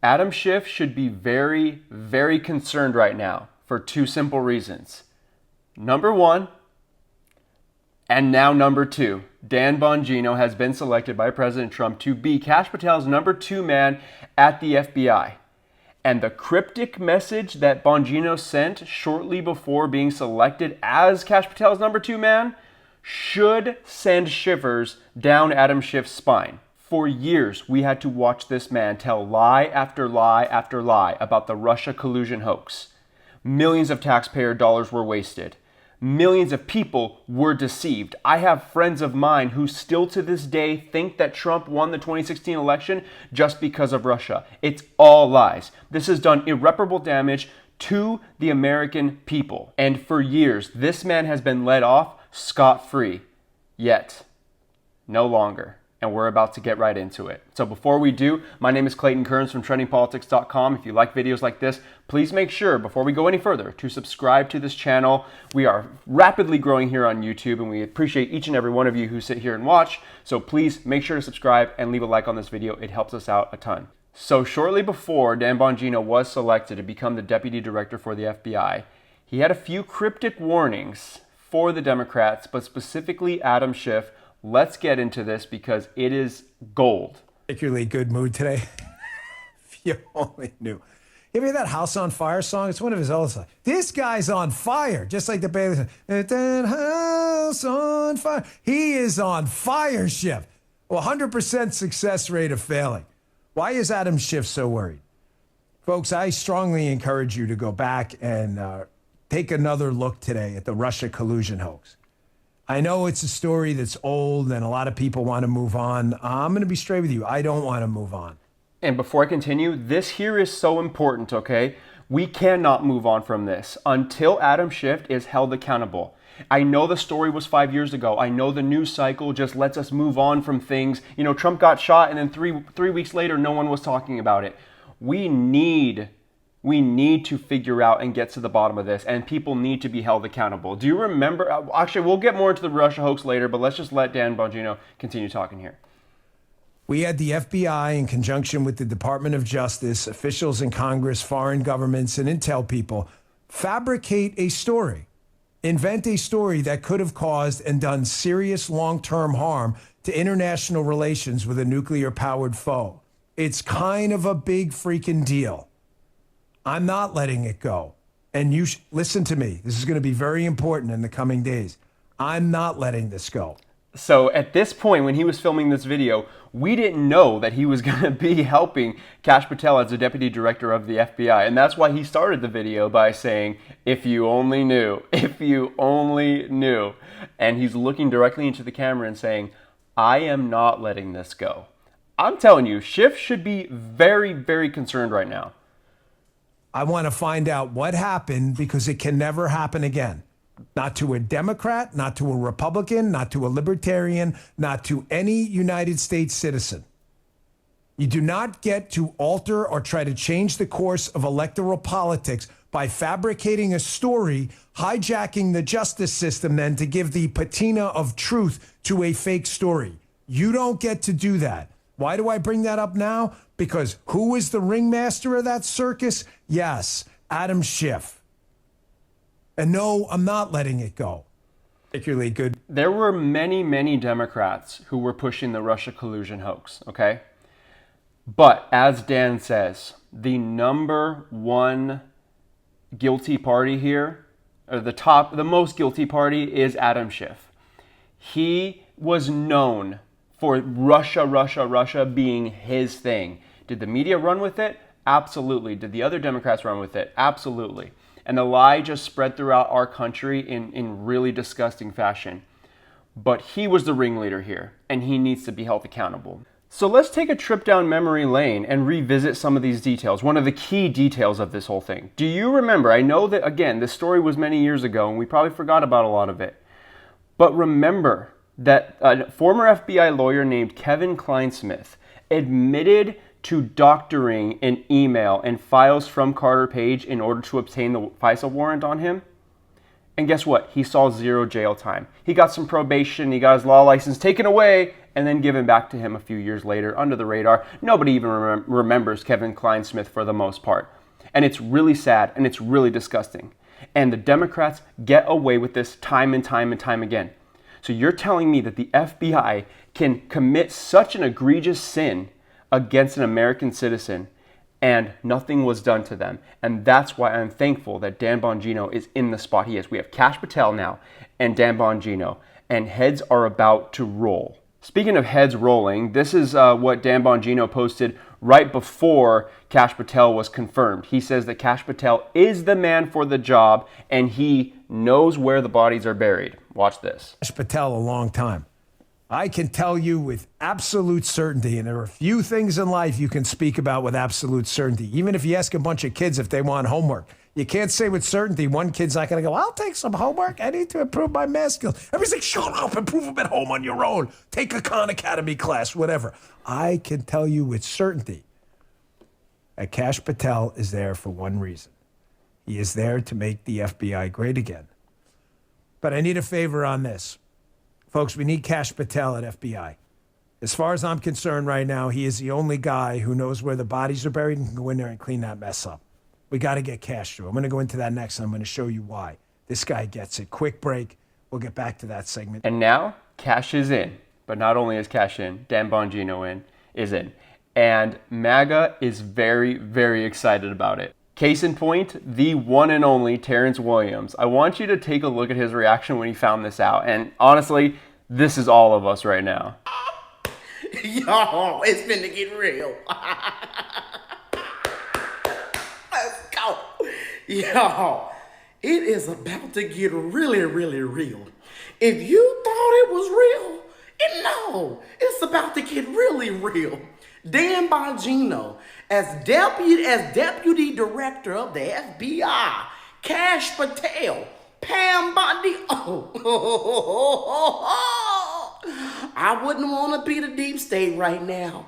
Adam Schiff should be very, very concerned right now for two simple reasons. Number one, and now number two, Dan Bongino has been selected by President Trump to be Kash Patel's number two man at the FBI. And the cryptic message that Bongino sent shortly before being selected as Kash Patel's number two man should send shivers down Adam Schiff's spine. For years, we had to watch this man tell lie after lie after lie about the Russia collusion hoax. Millions of taxpayer dollars were wasted. Millions of people were deceived. I have friends of mine who still to this day think that Trump won the 2016 election just because of Russia. It's all lies. This has done irreparable damage to the American people. And for years, this man has been let off scot-free. Yet, no longer. And we're about to get right into it. So before we do, my name is Clayton Kearns from TrendingPolitics.com. If you like videos like this, please make sure, before we go any further, to subscribe to this channel. We are rapidly growing here on YouTube, and we appreciate each and every one of you who sit here and watch. So please make sure to subscribe and leave a like on this video. It helps us out a ton. So shortly before Dan Bongino was selected to become the Deputy Director for the FBI, he had a few cryptic warnings for the Democrats, but specifically Adam Schiff. Let's get into this because it is gold. Particularly good mood today. If you only knew. You ever hear that House on Fire song? It's one of his old songs. This guy's on fire, just like the Bailey song. That house on fire. He is on fire, Schiff. Well, 100% success rate of failing. Why is Adam Schiff so worried? Folks, I strongly encourage you to go back and take another look today at the Russia collusion hoax. I know it's a story that's old and a lot of people want to move on. I'm going to be straight with you. I don't want to move on. And before I continue, this here is so important, okay? We cannot move on from this until Adam Schiff is held accountable. I know the story was 5 years ago. I know the news cycle just lets us move on from things. You know, Trump got shot and then three weeks later, no one was talking about it. We need to figure out and get to the bottom of this, and people need to be held accountable. Do you remember? Actually, we'll get more into the Russia hoax later, but let's just let Dan Bongino continue talking here. We had the FBI, in conjunction with the Department of Justice, officials in Congress, foreign governments, and intel people, fabricate a story, invent a story that could have caused and done serious long-term harm to international relations with a nuclear-powered foe. It's kind of a big freaking deal. I'm not letting it go. And you listen to me. This is going to be very important in the coming days. I'm not letting this go. So at this point, when he was filming this video, we didn't know that he was going to be helping Kash Patel as the Deputy Director of the FBI. And that's why he started the video by saying, if you only knew, if you only knew. And he's looking directly into the camera and saying, I am not letting this go. I'm telling you, Schiff should be very, very concerned right now. I want to find out what happened because it can never happen again. Not to a Democrat, not to a Republican, not to a Libertarian, not to any United States citizen. You do not get to alter or try to change the course of electoral politics by fabricating a story, hijacking the justice system then to give the patina of truth to a fake story. You don't get to do that. Why do I bring that up now? Because who is the ringmaster of that circus? Yes, Adam Schiff. And no, I'm not letting it go. Particularly good. There were many, many Democrats who were pushing the Russia collusion hoax, okay? But as Dan says, the number one guilty party here, or the most guilty party is Adam Schiff. He was known for Russia being his thing. Did the media run with it? Absolutely. Did the other Democrats run with it? Absolutely. And the lie just spread throughout our country in really disgusting fashion. But he was the ringleader here, and he needs to be held accountable. So let's take a trip down memory lane and revisit some of these details, one of the key details of this whole thing. Do you remember? I know that, again, this story was many years ago, and we probably forgot about a lot of it. But remember that a former FBI lawyer named Kevin Kleinsmith admitted to doctoring an email and files from Carter Page in order to obtain the FISA warrant on him. And guess what? He saw 0 jail time. He got some probation, he got his law license taken away, and then given back to him a few years later under the radar. Nobody even remembers Kevin Kleinsmith for the most part. And it's really sad and it's really disgusting. And the Democrats get away with this time and time and time again. So you're telling me that the FBI can commit such an egregious sin against an American citizen and nothing was done to them. And that's why I'm thankful that Dan Bongino is in the spot he is. We have Kash Patel now and Dan Bongino, and heads are about to roll. Speaking of heads rolling, this is what Dan Bongino posted right before Kash Patel was confirmed. He says that Kash Patel is the man for the job and he knows where the bodies are buried. Watch this. Kash Patel a long time. I can tell you with absolute certainty, and there are few things in life you can speak about with absolute certainty. Even if you ask a bunch of kids if they want homework, you can't say with certainty one kid's not going to go, I'll take some homework. I need to improve my math skills. Everybody's like, shut up, improve them at home on your own. Take a Khan Academy class, whatever. I can tell you with certainty that Kash Patel is there for one reason. He is there to make the FBI great again. But I need a favor on this. Folks, we need Kash Patel at FBI. As far as I'm concerned right now, he is the only guy who knows where the bodies are buried and can go in there and clean that mess up. We got to get Kash through. I'm going to go into that next, and I'm going to show you why. This guy gets it. Quick break. We'll get back to that segment. And now, Kash is in. But not only is Kash in, Dan Bongino is in. And MAGA is very, very excited about it. Case in point, the one and only Terrence Williams. I want you to take a look at his reaction when he found this out. And honestly, this is all of us right now. Yo, it's finna get real. Let's go. Yo, it is about to get really, really real. If you thought it was real, no, it's about to get really real. Dan Bongino, as deputy director of the FBI, Kash Patel, Pam Bondi. I wouldn't want to be the deep state right now.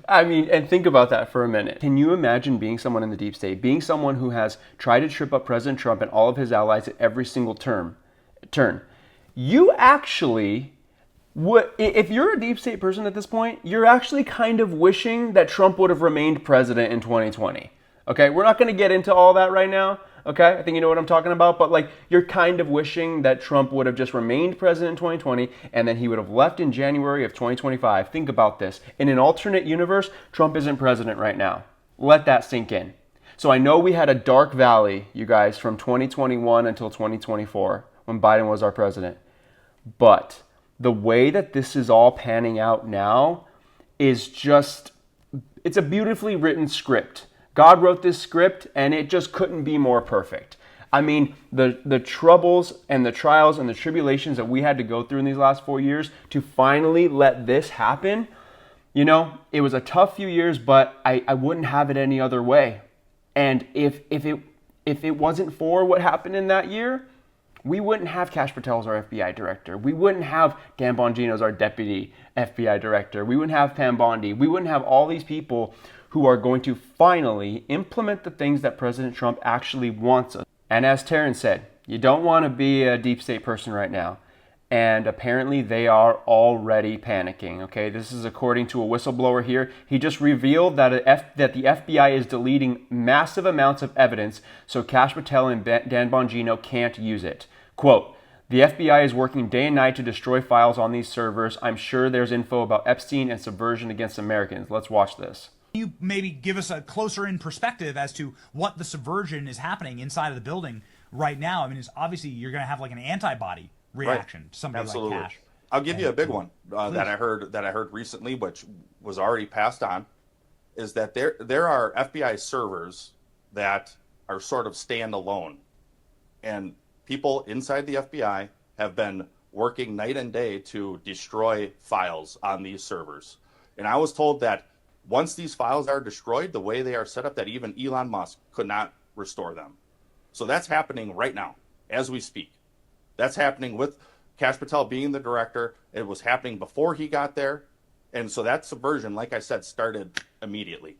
I mean, and think about that for a minute. Can you imagine being someone in the deep state, being someone who has tried to trip up President Trump and all of his allies at every single turn? You actually would, if you're a deep state person at this point, you're actually kind of wishing that Trump would have remained president in 2020. Okay, we're not going to get into all that right now. Okay, I think you know what I'm talking about, but like you're kind of wishing that Trump would have just remained president in 2020 and then he would have left in January of 2025. Think about this. In an alternate universe, Trump isn't president right now. Let that sink in. So I know we had a dark valley, you guys, from 2021 until 2024 when Biden was our president. But the way that this is all panning out now is just, it's a beautifully written script. God wrote this script and it just couldn't be more perfect. I mean, the troubles and the trials and the tribulations that we had to go through in these last 4 years to finally let this happen, you know, it was a tough few years, but I wouldn't have it any other way. And if it wasn't for what happened in that year, we wouldn't have Kash Patel as our FBI director. We wouldn't have Dan Bongino as our deputy FBI director. We wouldn't have Pam Bondi. We wouldn't have all these people who are going to finally implement the things that President Trump actually wants us. And as Terrence said, you don't want to be a deep state person right now. And apparently they are already panicking, okay? This is according to a whistleblower here. He just revealed that that the FBI is deleting massive amounts of evidence so Kash Patel and Dan Bongino can't use it. Quote, the FBI is working day and night to destroy files on these servers. I'm sure there's info about Epstein and subversion against Americans. Let's watch this. You maybe give us a closer in perspective as to what the subversion is happening inside of the building right now. I mean, it's obviously you're going to have like an antibody reaction to somebody Absolutely. like Kash. I'll give you a big one that I heard recently, which was already passed on, is that there are FBI servers that are sort of standalone, and people inside the FBI have been working night and day to destroy files on these servers. And I was told that once these files are destroyed, the way they are set up, that even Elon Musk could not restore them. So that's happening right now as we speak. That's happening with Kash Patel being the director. It was happening before he got there. And so that subversion, like I said, started immediately.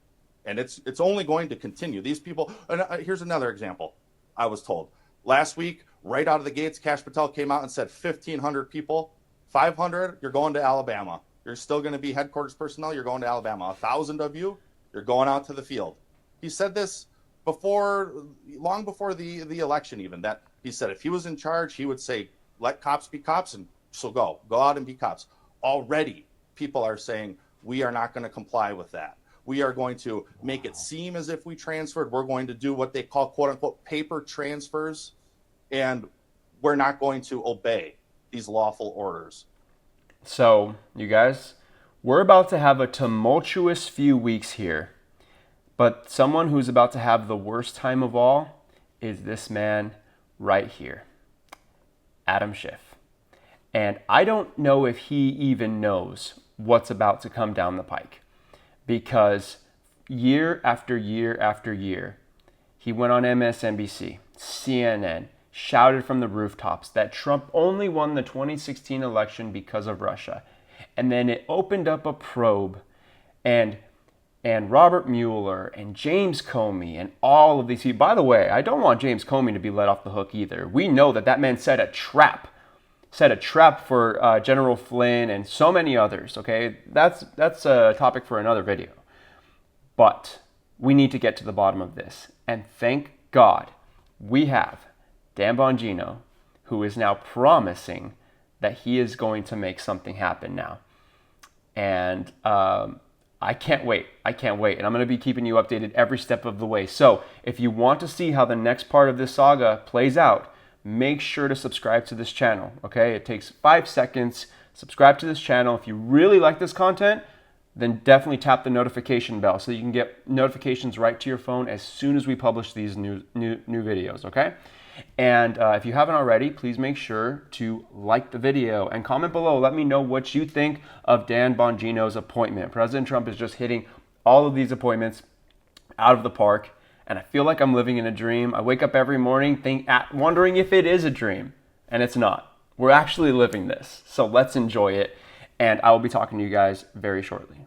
And it's only going to continue. These people, and here's another example. I was told last week, right out of the gates, Kash Patel came out and said 1,500 people, 500, you're going to Alabama. You're still going to be headquarters personnel, you're going to Alabama. 1,000 of you, you're going out to the field. He said this long before the election even, that he said if he was in charge, he would say, let cops be cops, and so go out and be cops. Already, people are saying, we are not going to comply with that. We are going to make it seem as if we transferred. We're going to do what they call, quote unquote, paper transfers, and we're not going to obey these lawful orders. So, you guys, we're about to have a tumultuous few weeks here, but someone who's about to have the worst time of all is this man right here, Adam Schiff. And I don't know if he even knows what's about to come down the pike, because year after year after year, he went on MSNBC, CNN, shouted from the rooftops that Trump only won the 2016 election because of Russia. And then it opened up a probe, and Robert Mueller and James Comey and all of these people. By the way, I don't want James Comey to be let off the hook either. We know that man set a trap for General Flynn and so many others, okay? That's a topic for another video. But we need to get to the bottom of this. And thank God we have Dan Bongino, who is now promising that he is going to make something happen now. And I can't wait. And I'm going to be keeping you updated every step of the way. So if you want to see how the next part of this saga plays out, make sure to subscribe to this channel, okay? It takes 5 seconds. Subscribe to this channel. If you really like this content, then definitely tap the notification bell so you can get notifications right to your phone as soon as we publish these new videos, okay? And if you haven't already, please make sure to like the video and comment below. Let me know what you think of Dan Bongino's appointment. President Trump is just hitting all of these appointments out of the park. And I feel like I'm living in a dream. I wake up every morning wondering if it is a dream. And it's not. We're actually living this. So let's enjoy it. And I will be talking to you guys very shortly.